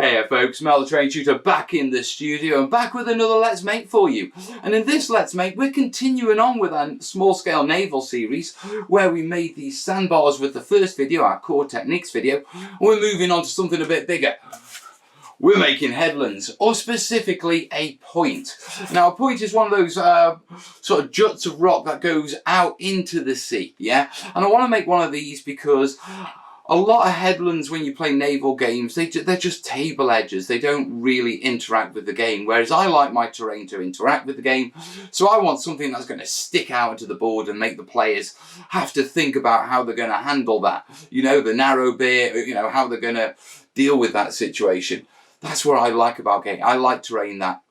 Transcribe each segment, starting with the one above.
Hey folks, Mel the Train Tutor back in the studio and back with another Let's Make for you. And in this Let's Make, we're continuing on with our small scale naval series where we made these sandbars with the first video, our core techniques video. And we're moving on to something a bit bigger. We're making headlands, or specifically a point. Now a point is one of those sort of juts of rock that goes out into the sea, yeah? And I want to make one of these because a lot of headlands when you play naval games, they're just table edges. They don't really interact with the game, whereas I like my terrain to interact with the game. So I want something that's going to stick out into the board and make the players have to think about how they're going to handle that. You know, the narrow bit, you know, how they're going to deal with that situation. That's what I like about game. I like terrain that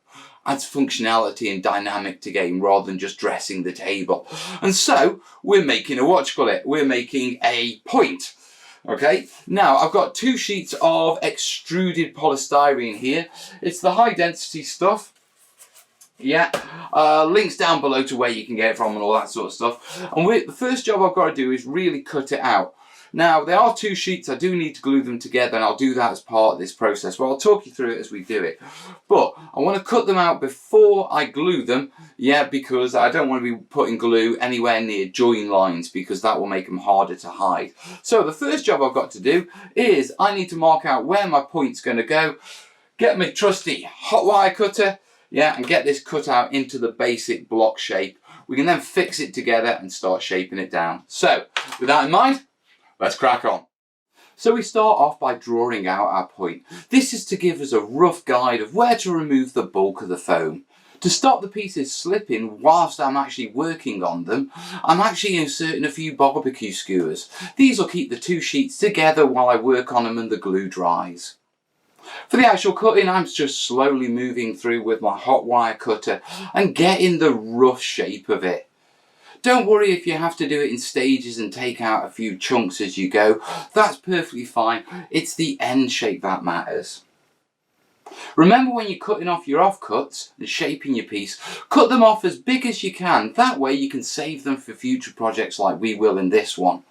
adds functionality and dynamic to game rather than just dressing the table. And so we're making we're making a point. Okay, now I've got 2 sheets of extruded polystyrene here. It's the high density stuff. Yeah, links down below to where you can get it from and all that sort of stuff. And the first job I've got to do is really cut it out. Now, there are 2 sheets. I do need to glue them together, and I'll do that as part of this process. But I'll talk you through it as we do it. But I want to cut them out before I glue them, yeah, because I don't want to be putting glue anywhere near join lines because that will make them harder to hide. So the first job I've got to do is I need to mark out where my point's going to go, get my trusty hot wire cutter, yeah, and get this cut out into the basic block shape. We can then fix it together and start shaping it down. So, with that in mind, let's crack on. So we start off by drawing out our point. This is to give us a rough guide of where to remove the bulk of the foam. To stop the pieces slipping whilst I'm actually working on them, I'm actually inserting a few barbecue skewers. These will keep the 2 sheets together while I work on them and the glue dries. For the actual cutting, I'm just slowly moving through with my hot wire cutter and getting the rough shape of it. Don't worry if you have to do it in stages and take out a few chunks as you go. That's perfectly fine. It's the end shape that matters. Remember when you're cutting off your offcuts and shaping your piece, cut them off as big as you can. That way you can save them for future projects like we will in this one.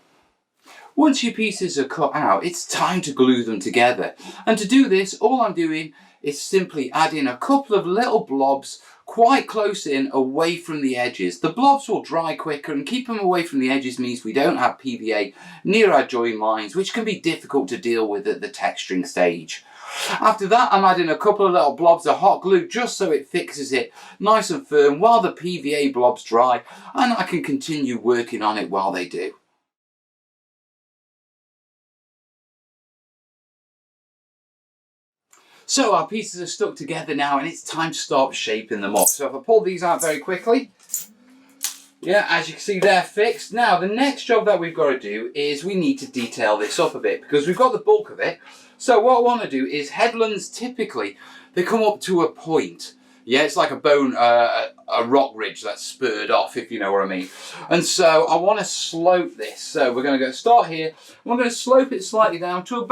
Once your pieces are cut out, it's time to glue them together. And to do this, all I'm doing is simply adding a couple of little blobs quite close in, away from the edges. The blobs will dry quicker, and keep them away from the edges means we don't have PVA near our join lines, which can be difficult to deal with at the texturing stage. After that, I'm adding a couple of little blobs of hot glue just so it fixes it nice and firm while the PVA blobs dry, and I can continue working on it while they do. So our pieces are stuck together now, and it's time to start shaping them up. So if I pull these out very quickly, yeah, as you can see, they're fixed. Now the next job that we've got to do is we need to detail this up a bit because we've got the bulk of it. So what I want to do is headlands, typically they come up to a point. Yeah, it's like a bone, a rock ridge that's spurred off, if you know what I mean. And so I want to slope this. So we're going to start here. And we're going to slope it slightly down to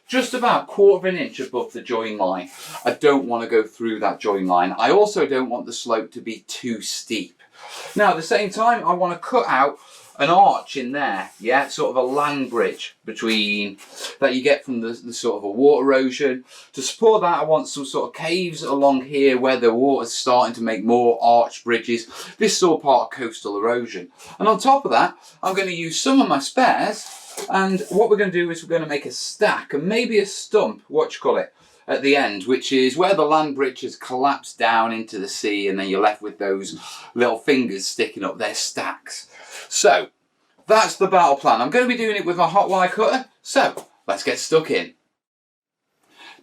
just about 1/4 inch above the join line. I don't want to go through that join line. I also don't want the slope to be too steep. Now at the same time, I want to cut out an arch in there, yeah, sort of a land bridge between that you get from the sort of a water erosion. To support that, I want some sort of caves along here where the water's starting to make more arch bridges. This is all part of coastal erosion. And on top of that, I'm going to use some of my spares. And what we're going to do is we're going to make a stack and maybe a stump, at the end, which is where the land bridge has collapsed down into the sea, and then you're left with those little fingers sticking up. They're stacks. So that's the battle plan. I'm going to be doing it with my hot wire cutter. So let's get stuck in.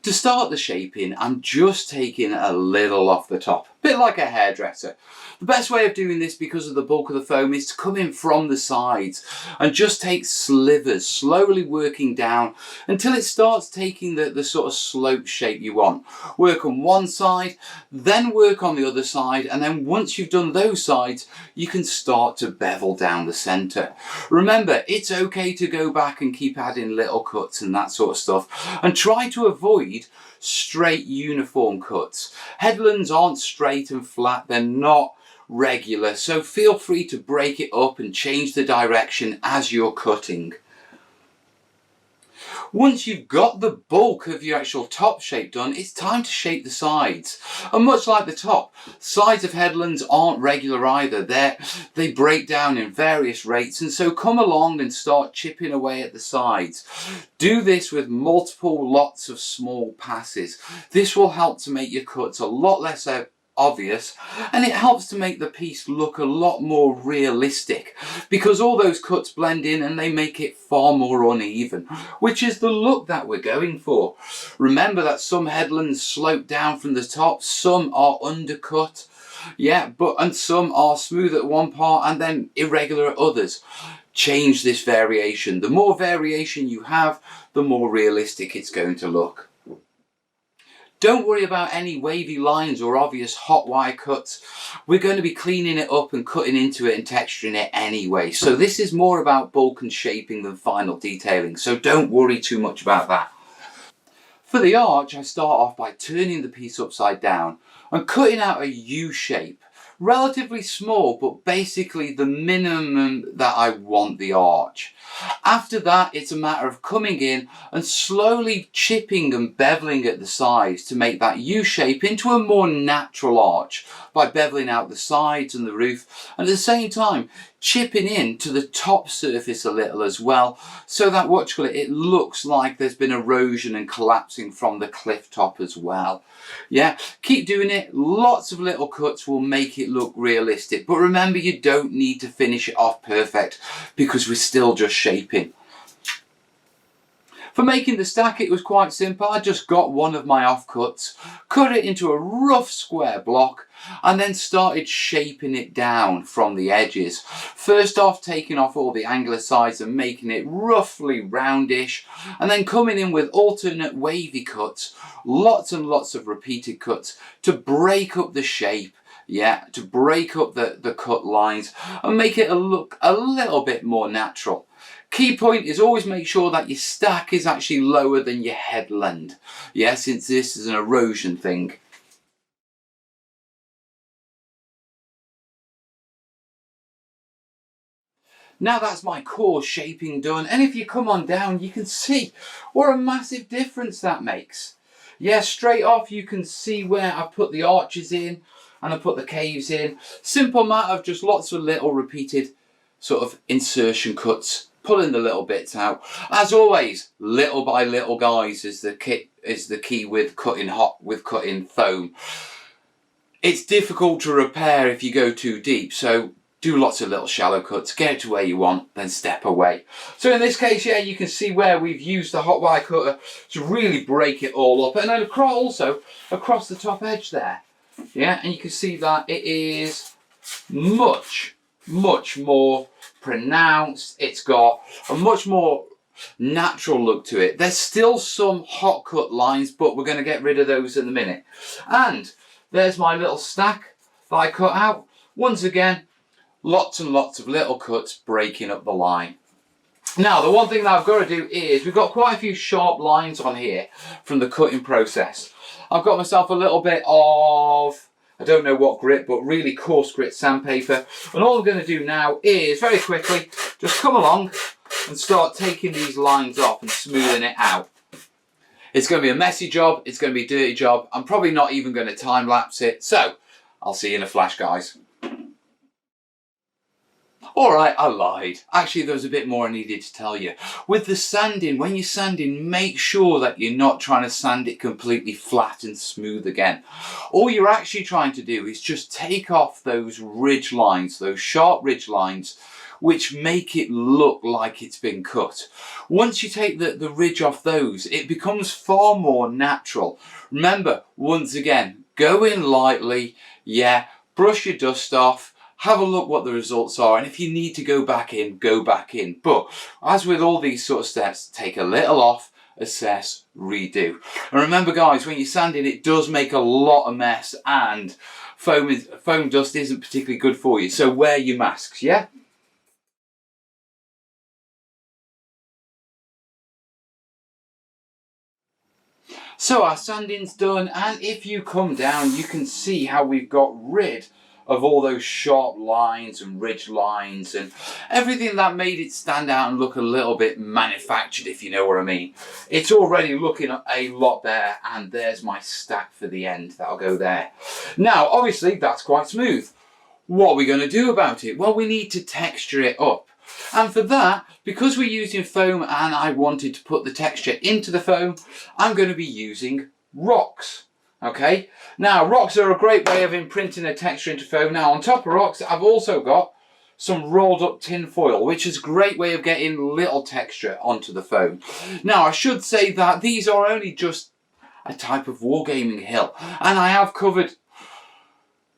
To start the shaping, I'm just taking a little off the top, a bit like a hairdresser. The best way of doing this, because of the bulk of the foam, is to come in from the sides and just take slivers, slowly working down until it starts taking the sort of slope shape you want. Work on one side, then work on the other side, and then once you've done those sides, you can start to bevel down the centre. Remember, it's okay to go back and keep adding little cuts and that sort of stuff, and try to avoid straight uniform cuts. Headlands aren't straight and flat, they're not regular, so feel free to break it up and change the direction as you're cutting. Once you've got the bulk of your actual top shape done, it's time to shape the sides. And much like the top, sides of headlands aren't regular either. They break down in various rates, and so come along and start chipping away at the sides. Do this with multiple lots of small passes. This will help to make your cuts a lot less obvious, and it helps to make the piece look a lot more realistic, because all those cuts blend in and they make it far more uneven, which is the look that we're going for. Remember that some headlands slope down from the top, some are undercut, and some are smooth at one part and then irregular at others. Change this variation. The more variation you have, the more realistic it's going to look. Don't worry about any wavy lines or obvious hot wire cuts. We're going to be cleaning it up and cutting into it and texturing it anyway. So this is more about bulk and shaping than final detailing. So don't worry too much about that. For the arch, I start off by turning the piece upside down and cutting out a U shape. Relatively small, but basically the minimum that I want the arch. After that, it's a matter of coming in and slowly chipping and beveling at the sides to make that U shape into a more natural arch by beveling out the sides and the roof, and at the same time chipping in to the top surface a little as well, so that it looks like there's been erosion and collapsing from the cliff top as well. Keep doing it. Lots of little cuts will make it look realistic, but remember, you don't need to finish it off perfect because we're still just shaping. For making the stack, it was quite simple. I just got one of my offcuts, cut it into a rough square block, and then started shaping it down from the edges. First off, taking off all the angular sides and making it roughly roundish, and then coming in with alternate wavy cuts, lots and lots of repeated cuts to break up the shape, to break up the cut lines and make it look a little bit more natural. Key point is always make sure that your stack is actually lower than your headland, since this is an erosion thing. Now that's my core shaping done, and if you come on down, you can see what a massive difference that makes. Straight off you can see where I put the arches in and I put the caves in. Simple matter of just lots of little repeated sort of insertion cuts, pulling the little bits out. As always, little by little, guys, is the key with cutting foam. It's difficult to repair if you go too deep, so do lots of little shallow cuts, get it to where you want, then step away. So in this case, you can see where we've used the hot wire cutter to really break it all up, and then also across the top edge there. And you can see that it is much more pronounced. It's got a much more natural look to it. There's still some hot cut lines, but we're going to get rid of those in a minute. And there's my little stack that I cut out. Once again, lots and lots of little cuts breaking up the line. Now, the one thing that I've got to do is, we've got quite a few sharp lines on here from the cutting process. I've got myself a little bit of, I don't know what grit, but really coarse grit sandpaper. And all I'm going to do now is, very quickly, just come along and start taking these lines off and smoothing it out. It's going to be a messy job, it's going to be a dirty job. I'm probably not even going to time lapse it. So, I'll see you in a flash, guys. Alright, I lied. Actually, there was a bit more I needed to tell you. With the sanding, when you're sanding, make sure that you're not trying to sand it completely flat and smooth again. All you're actually trying to do is just take off those ridge lines, those sharp ridge lines, which make it look like it's been cut. Once you take the ridge off those, it becomes far more natural. Remember, once again, go in lightly, brush your dust off, have a look what the results are, and if you need to go back in, go back in. But as with all these sort of steps, take a little off, assess, redo. And remember, guys, when you're sanding, it does make a lot of mess, and foam dust isn't particularly good for you. So wear your masks, So our sanding's done, and if you come down, you can see how we've got rid of all those sharp lines and ridge lines and everything that made it stand out and look a little bit manufactured, if you know what I mean. It's already looking a lot better, and there's my stack for the end. That'll go there. Now, obviously, that's quite smooth. What are we going to do about it? Well, we need to texture it up. And for that, because we're using foam and I wanted to put the texture into the foam, I'm going to be using rocks. Okay, now rocks are a great way of imprinting a texture into foam. Now on top of rocks, I've also got some rolled up tin foil, which is a great way of getting little texture onto the foam. Now I should say that these are only just a type of wargaming hill, and I have covered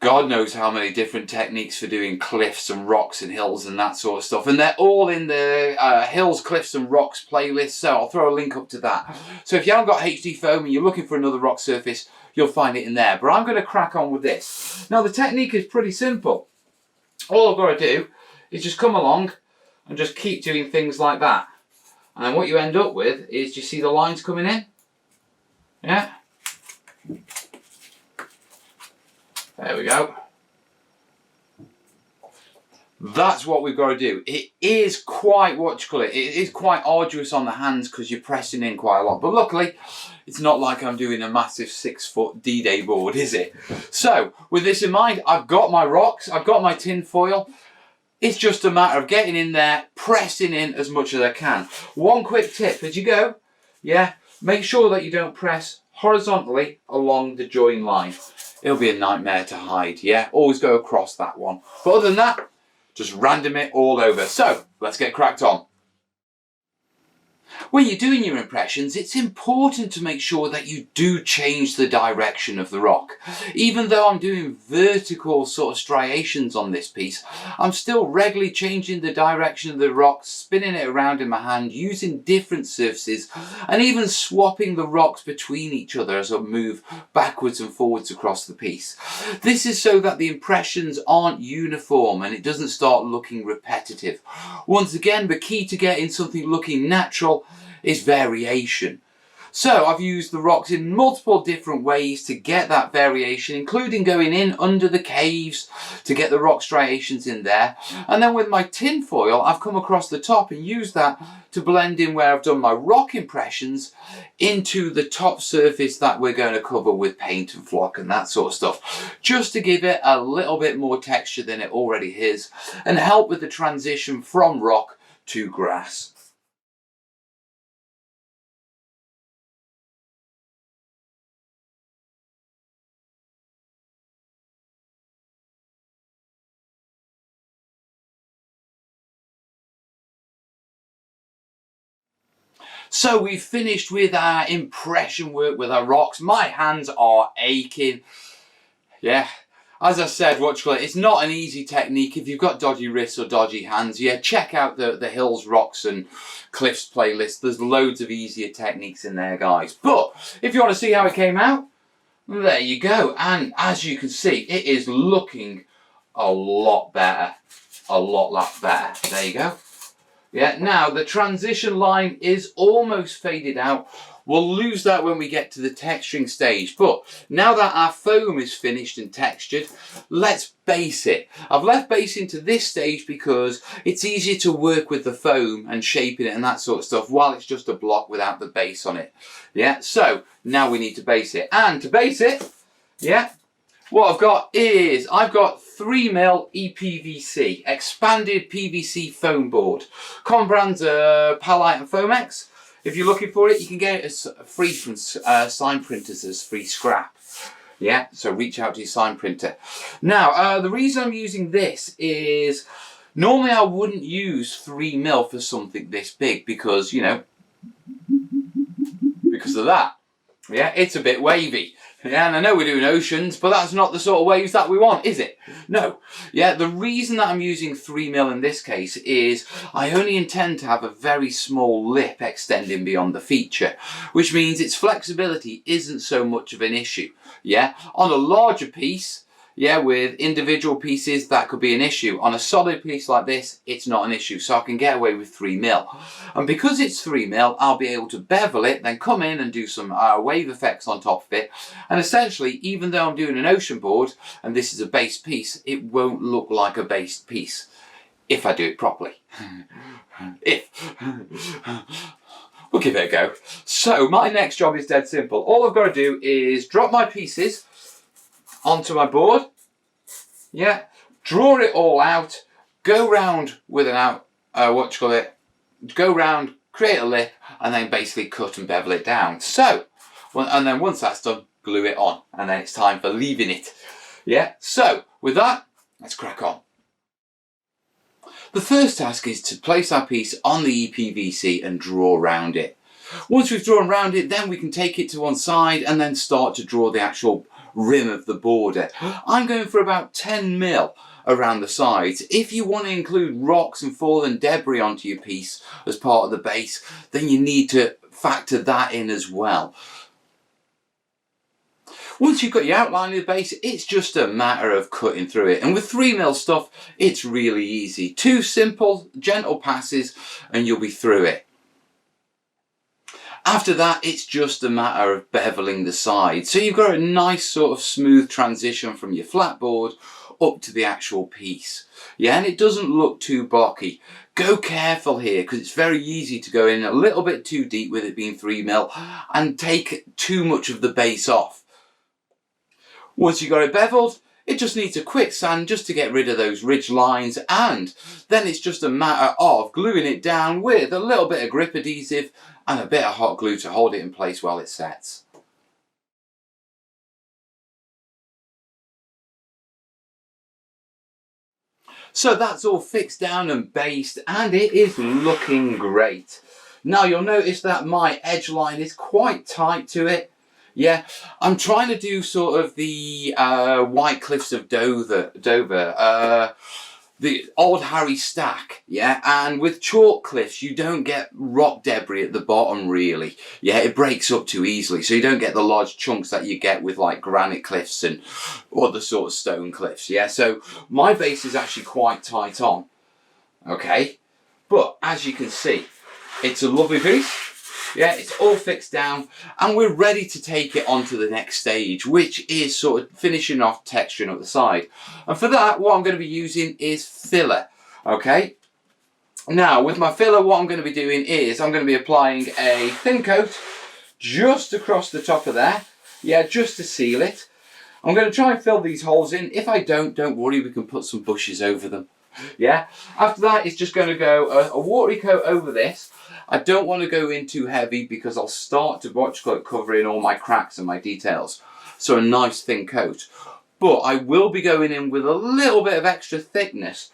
God knows how many different techniques for doing cliffs and rocks and hills and that sort of stuff. And they're all in the Hills, Cliffs and Rocks playlist. So I'll throw a link up to that. So if you haven't got HD foam and you're looking for another rock surface, you'll find it in there. But I'm going to crack on with this. Now the technique is pretty simple. All I've got to do is just come along and just keep doing things like that. And then what you end up with is, you see the lines coming in? Yeah? There we go. That's what we've got to do. It is quite, it is quite arduous on the hands because you're pressing in quite a lot. But luckily, it's not like I'm doing a massive 6-foot D-Day board, is it? So, with this in mind, I've got my rocks, I've got my tin foil. It's just a matter of getting in there, pressing in as much as I can. One quick tip as you go, yeah, make sure that you don't press horizontally along the join line. It'll be a nightmare to hide, yeah? Always go across that one. But other than that, just random it all over. So, let's get cracked on. When you're doing your impressions, it's important to make sure that you do change the direction of the rock. Even though I'm doing vertical sort of striations on this piece, I'm still regularly changing the direction of the rock, spinning it around in my hand, using different surfaces, and even swapping the rocks between each other as I move backwards and forwards across the piece. This is so that the impressions aren't uniform and it doesn't start looking repetitive. Once again, the key to getting something looking natural is variation. So I've used the rocks in multiple different ways to get that variation, including going in under the caves to get the rock striations in there. And then with my tin foil, I've come across the top and used that to blend in where I've done my rock impressions into the top surface that we're going to cover with paint and flock and that sort of stuff, just to give it a little bit more texture than it already is and help with the transition from rock to grass. So we've finished with our impression work with our rocks. My hands are aching. Yeah, as I said, it's not an easy technique. If you've got dodgy wrists or dodgy hands, yeah, check out the Hills, Rocks and Cliffs playlist. There's loads of easier techniques in there, guys. But if you want to see how it came out, there you go. And as you can see, it is looking a lot better. A lot better. There you go. Yeah, now the transition line is almost faded out. We'll lose that when we get to the texturing stage. But now that our foam is finished and textured, let's base it. I've left basing to this stage because it's easier to work with the foam and shaping it and that sort of stuff while it's just a block without the base on it. Yeah, so now we need to base it. And to base it, yeah, what I've got is, I've got 3mm EPVC, expanded PVC foam board. Common brands are Palite and Foamex. If you're looking for it, you can get it as free from sign printers as free scrap. Yeah, so reach out to your sign printer. Now, the reason I'm using this is, normally I wouldn't use 3mm for something this big because, you know, because of that. Yeah, it's a bit wavy. Yeah, and I know we're doing oceans, but that's not the sort of waves that we want, is it? No. Yeah, the reason that I'm using 3mm in this case is I only intend to have a very small lip extending beyond the feature, which means its flexibility isn't so much of an issue. Yeah, on a larger piece, yeah, with individual pieces that could be an issue. On a solid piece like this, it's not an issue, so I can get away with 3mm. And because it's 3mm, I'll be able to bevel it, then come in and do some wave effects on top of it. And essentially, even though I'm doing an ocean board, and this is a base piece, it won't look like a base piece if I do it properly. We'll give it a go. So my next job is dead simple. All I've got to do is drop my pieces onto my board, yeah, draw it all out, go round with an go round, create a lip, and then basically cut and bevel it down. So, and then once that's done, glue it on, and then it's time for leaving it. Yeah, so with that, let's crack on. The first task is to place our piece on the EPVC and draw around it. Once we've drawn around it, then we can take it to one side and then start to draw the actual rim of the border. I'm going for about 10mm around the sides. If you want to include rocks and fallen debris onto your piece as part of the base, then you need to factor that in as well. Once you've got your outline of the base, it's just a matter of cutting through it. And with 3mm stuff, it's really easy. 2 simple, gentle passes and you'll be through it. After that, it's just a matter of beveling the sides. So you've got a nice sort of smooth transition from your flat board up to the actual piece. Yeah, and it doesn't look too blocky. Go careful here, because it's very easy to go in a little bit too deep with it being 3mm and take too much of the base off. Once you've got it beveled, it just needs a quick sand just to get rid of those ridge lines, and then it's just a matter of gluing it down with a little bit of grip adhesive and a bit of hot glue to hold it in place while it sets. So that's all fixed down and based, and it is looking great. Now you'll notice that my edge line is quite tight to it. Yeah, I'm trying to do sort of the White Cliffs of Dover, the old Harry stack, yeah, and with chalk cliffs you don't get rock debris at the bottom really, yeah, it breaks up too easily, so you don't get the large chunks that you get with like granite cliffs and other sort of stone cliffs, yeah, so my base is actually quite tight on, okay, but as you can see, it's a lovely piece. Yeah, it's all fixed down and we're ready to take it on to the next stage, which is sort of finishing off texturing up the side. And for that, what I'm going to be using is filler, okay? Now, with my filler, what I'm going to be doing is I'm going to be applying a thin coat just across the top of there, yeah, just to seal it. I'm going to try and fill these holes in. If I don't worry, we can put some bushes over them. Yeah, after that, it's just going to go a watery coat over this. I don't want to go in too heavy because I'll start to cover in all my cracks and my details. So a nice thin coat. But I will be going in with a little bit of extra thickness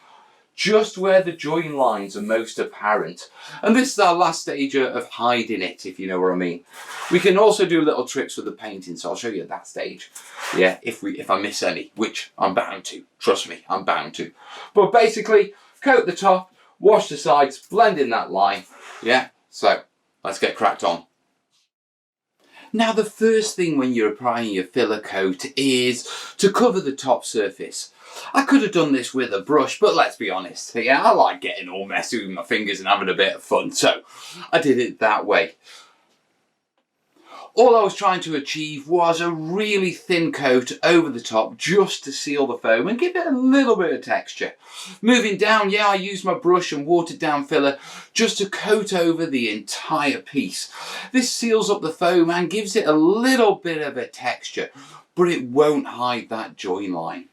just where the join lines are most apparent. And this is our last stage of hiding it, if you know what I mean. We can also do little tricks with the painting, so I'll show you at that stage. Yeah, if I miss any, which I'm bound to. Trust me, I'm bound to. But basically, coat the top, wash the sides, blend in that line. Yeah, so let's get cracked on. Now the first thing when you're applying your filler coat is to cover the top surface. I could have done this with a brush, but let's be honest, yeah, I like getting all messy with my fingers and having a bit of fun, so I did it that way. All I was trying to achieve was a really thin coat over the top just to seal the foam and give it a little bit of texture. Moving down, yeah, I used my brush and watered down filler just to coat over the entire piece. This seals up the foam and gives it a little bit of a texture, but it won't hide that join line.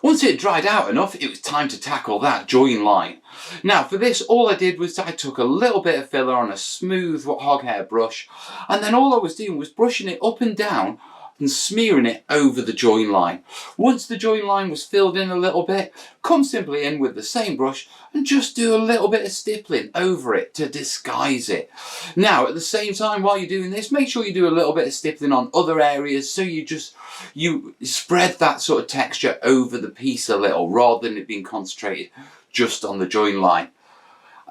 Once it dried out enough, it was time to tackle that join line. Now for this, all I did was I took a little bit of filler on a smooth hog hair brush, and then all I was doing was brushing it up and down and smearing it over the join line. Once the join line was filled in a little bit, come simply in with the same brush and just do a little bit of stippling over it to disguise it. Now at the same time while you're doing this, make sure you do a little bit of stippling on other areas so you spread that sort of texture over the piece a little rather than it being concentrated just on the join line.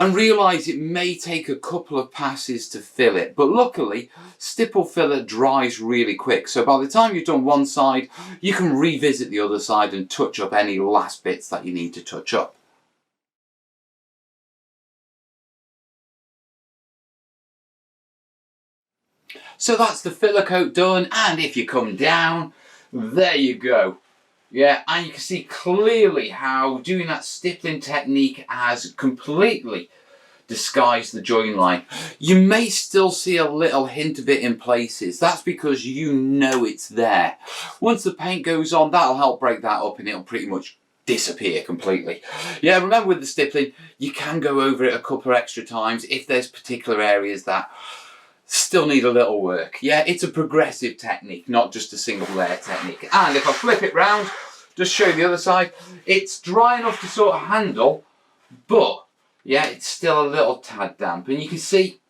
and realise it may take a couple of passes to fill it. But luckily, stipple filler dries really quick. So by the time you've done one side, you can revisit the other side and touch up any last bits that you need to touch up. So that's the filler coat done, and if you come down, there you go. Yeah, and you can see clearly how doing that stippling technique has completely disguised the join line. You may still see a little hint of it in places. That's because you know it's there. Once the paint goes on, that'll help break that up and it'll pretty much disappear completely. Yeah, remember with the stippling, you can go over it a couple of extra times if there's particular areas that still need a little work. Yeah, it's a progressive technique, not just a single layer technique. And if I flip it round, just show you the other side, it's dry enough to sort of handle, but yeah, it's still a little tad damp. And you can see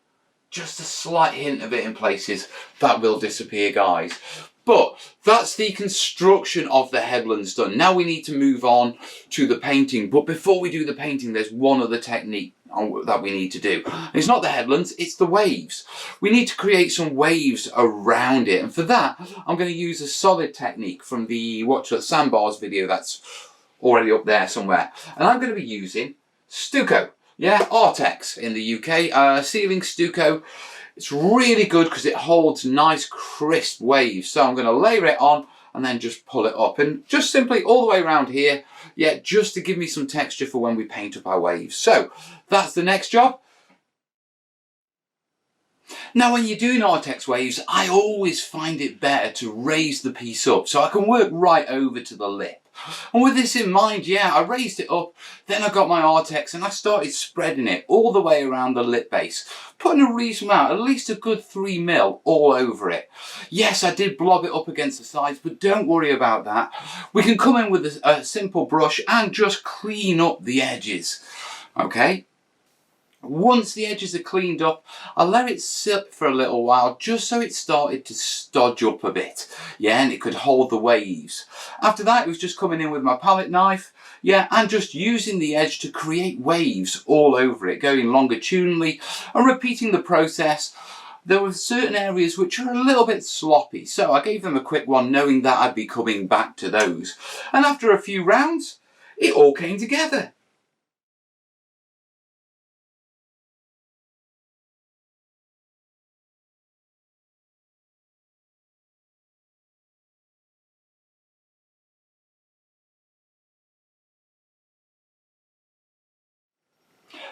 just a slight hint of it in places. That will disappear, guys. But that's the construction of the headlands done. Now we need to move on to the painting. But before we do the painting, there's one other technique that we need to do. It's not the headlands, it's the waves. We need to create some waves around it. And for that, I'm going to use a solid technique from the Watch the Sandbars video that's already up there somewhere. And I'm going to be using stucco. Yeah, Artex in the UK, ceiling stucco. It's really good because it holds nice crisp waves. So I'm going to layer it on and then just pull it up. And just simply all the way around here, yeah, just to give me some texture for when we paint up our waves. So that's the next job. Now when you're doing Artex waves, I always find it better to raise the piece up so I can work right over to the lip. And with this in mind, yeah, I raised it up, then I got my Artex and I started spreading it all the way around the lip base, putting a reasonable amount, at least a good 3mm all over it. Yes, I did blob it up against the sides, but don't worry about that. We can come in with a simple brush and just clean up the edges, okay? Once the edges are cleaned up, I'll let it sit for a little while just so it started to stodge up a bit. Yeah, and it could hold the waves. After that, it was just coming in with my palette knife, yeah, and just using the edge to create waves all over it, going longitudinally and repeating the process. There were certain areas which are a little bit sloppy, so I gave them a quick one knowing that I'd be coming back to those. And after a few rounds, it all came together.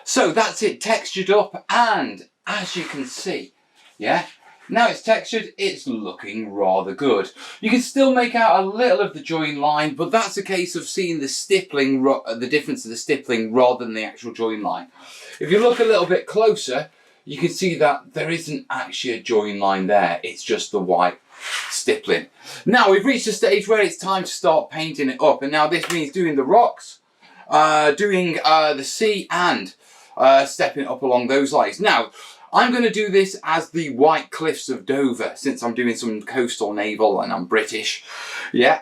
So that's it textured up, and as you can see, yeah, now it's textured, it's looking rather good. You can still make out a little of the join line, but that's a case of seeing the stippling, the difference of the stippling rather than the actual join line. If you look a little bit closer, you can see that there isn't actually a join line there, it's just the white stippling. Now we've reached a stage where it's time to start painting it up, and now this means doing the rocks, doing the sea, and stepping up along those lines. Now, I'm going to do this as the White Cliffs of Dover, since I'm doing some coastal naval and I'm British. Yeah.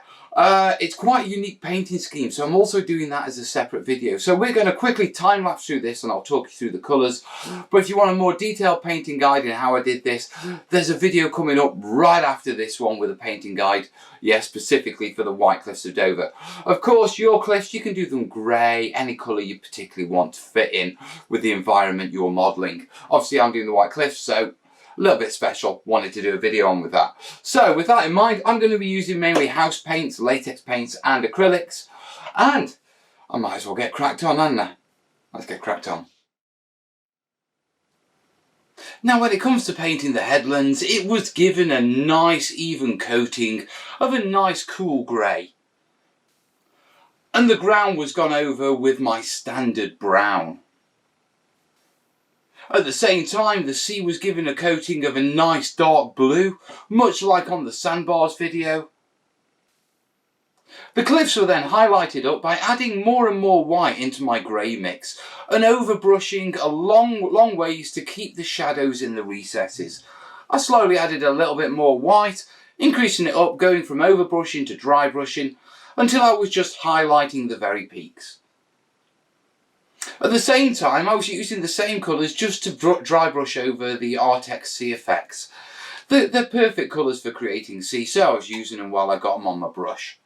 It's quite a unique painting scheme, so I'm also doing that as a separate video. So we're going to quickly time-lapse through this and I'll talk you through the colours. But if you want a more detailed painting guide in how I did this, there's a video coming up right after this one with a painting guide, yeah, specifically for the White Cliffs of Dover. Of course, your cliffs, you can do them grey, any colour you particularly want to fit in with the environment you're modelling. Obviously, I'm doing the White Cliffs, so a little bit special, wanted to do a video on with that. So with that in mind, I'm going to be using mainly house paints, latex paints and acrylics. And I might as well get cracked on, hadn't I? Let's get cracked on. Now when it comes to painting the headlands, it was given a nice even coating of a nice cool grey. And the ground was gone over with my standard brown. At the same time, the sea was given a coating of a nice dark blue, much like on the Sandbars video. The cliffs were then highlighted up by adding more and more white into my grey mix and overbrushing a long ways to keep the shadows in the recesses. I slowly added a little bit more white, increasing it up, going from overbrushing to dry brushing until I was just highlighting the very peaks. At the same time, I was using the same colours just to dry brush over the Artex sea effects. They're perfect colours for creating sea, so I was using them while I got them on my brush.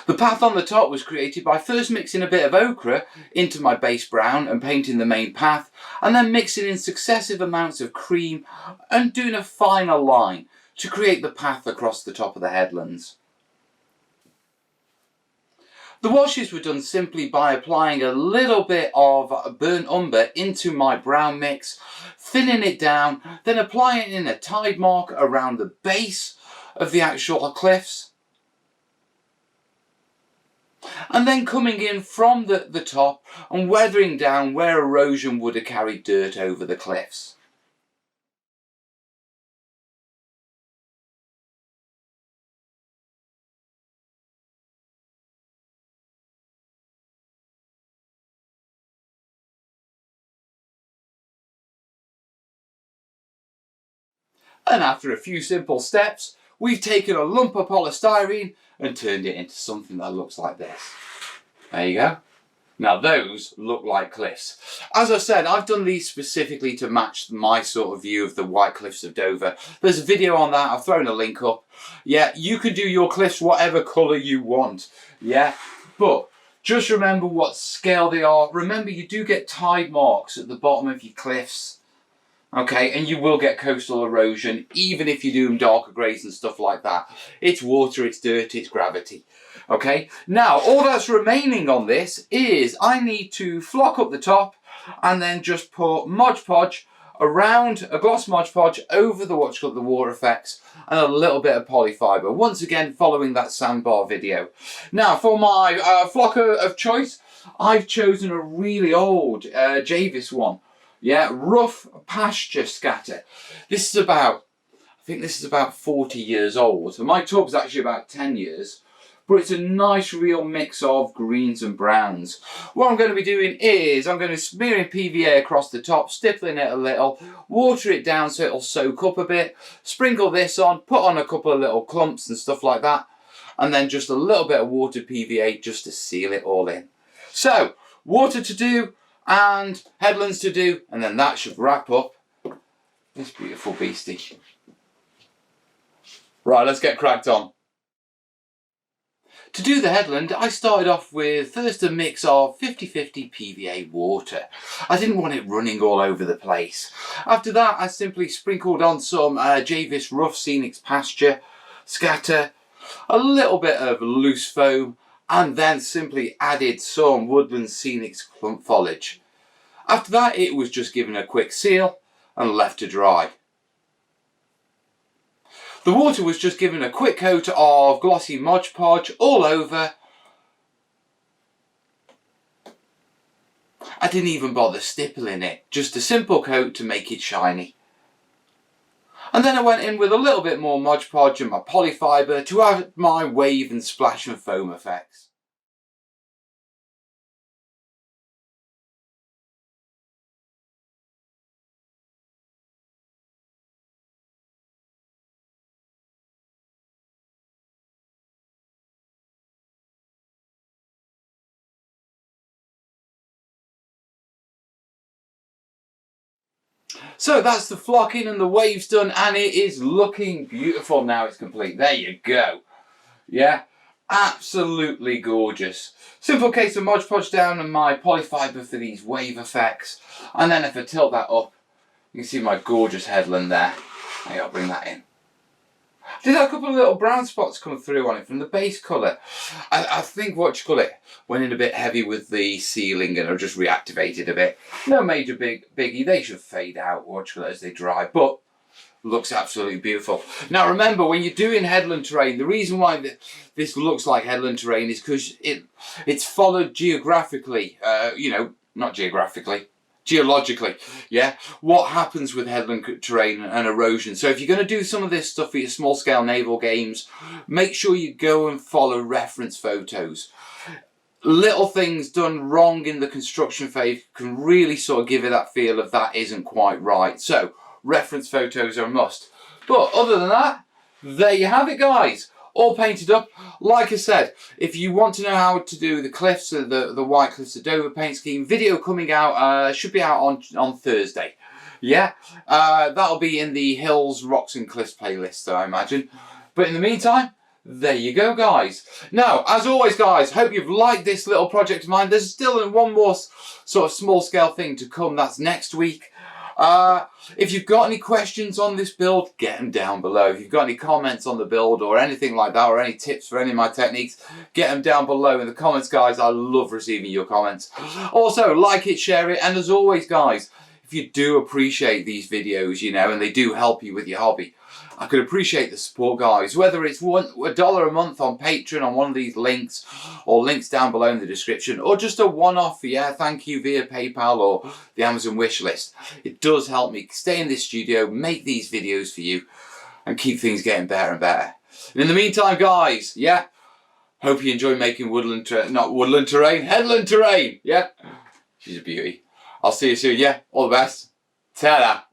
The path on the top was created by first mixing a bit of ochre into my base brown and painting the main path, and then mixing in successive amounts of cream and doing a finer line to create the path across the top of the headlands. The washes were done simply by applying a little bit of burnt umber into my brown mix, thinning it down, then applying it in a tide mark around the base of the actual cliffs, and then coming in from the top and weathering down where erosion would have carried dirt over the cliffs. And after a few simple steps, we've taken a lump of polystyrene and turned it into something that looks like this. There you go. Now those look like cliffs. As I said, I've done these specifically to match my sort of view of the White Cliffs of Dover. There's a video on that, I've thrown a link up. Yeah, you can do your cliffs whatever colour you want. Yeah, but just remember what scale they are. Remember, you do get tide marks at the bottom of your cliffs. Okay, and you will get coastal erosion, even if you do them darker greys and stuff like that. It's water, it's dirt, it's gravity. Okay, now all that's remaining on this is I need to flock up the top and then just put Mod Podge around, a gloss Mod Podge over the what's called the water effects, and a little bit of polyfiber. Once again, following that sandbar video. Now for my flocker of choice, I've chosen a really old Javis one. Yeah, rough pasture scatter. This is about, I think this is about 40 years old. So my tub's actually about 10 years. But it's a nice real mix of greens and browns. What I'm going to be doing is I'm going to smear in PVA across the top, stippling it a little, water it down so it'll soak up a bit, sprinkle this on, put on a couple of little clumps and stuff like that, and then just a little bit of watered PVA just to seal it all in. So, water to do and headlands to do, and then that should wrap up this beautiful beastie. Right, let's get cracked on. To do the headland, I started off with first a mix of 50-50 PVA water. I didn't want it running all over the place. After that, I simply sprinkled on some Javis Rough Scenics Pasture Scatter, a little bit of loose foam, and then simply added some Woodland Scenics clump foliage. After that, it was just given a quick seal and left to dry. The water was just given a quick coat of glossy Mod Podge all over. I didn't even bother stippling it, just a simple coat to make it shiny. And then I went in with a little bit more Mod Podge and my polyfiber to add my wave and splash and foam effects. So that's the flocking and the waves done, and it is looking beautiful now it's complete. There you go. Yeah, absolutely gorgeous. Simple case of Mod Podge down and my polyfiber for these wave effects. And then if I tilt that up, you can see my gorgeous headland there. Maybe I'll bring that in. Did have a couple of little brown spots come through on it from the base colour. I think went in a bit heavy with the sealing and I just reactivated a bit. No major biggie, they should fade out as they dry, but looks absolutely beautiful. Now remember, when you're doing headland terrain, the reason why this looks like headland terrain is because it's followed geographically, not geographically, geologically, yeah, what happens with headland terrain and erosion. So if you're going to do some of this stuff for your small scale naval games, make sure you go and follow reference photos. Little things done wrong in the construction phase can really sort of give it that feel of that isn't quite right. So reference photos are a must. But other than that, there you have it, guys. all painted up. Like I said, if you want to know how to do the cliffs, the White Cliffs of Dover paint scheme, video coming out, should be out on Thursday. Yeah, that'll be in the Hills, Rocks and Cliffs playlist, I imagine. But in the meantime, there you go, guys. Now, as always, guys, hope you've liked this little project of mine. There's still one more sort of small scale thing to come. That's next week. If you've got any questions on this build, get them down below. If you've got any comments on the build or anything like that, or any tips for any of my techniques, get them down below in the comments, guys. I love receiving your comments. Also, like it, share it, and as always, guys, if you do appreciate these videos, you know, and they do help you with your hobby, I could appreciate the support, guys. Whether it's $1 a month on Patreon on one of these links, or links down below in the description, or just a one-off, yeah, thank you via PayPal or the Amazon wish list. It does help me stay in this studio, make these videos for you, and keep things getting better and better. And in the meantime, guys, yeah, hope you enjoy making headland terrain, yeah. She's a beauty. I'll see you soon, yeah. All the best. Ta-da.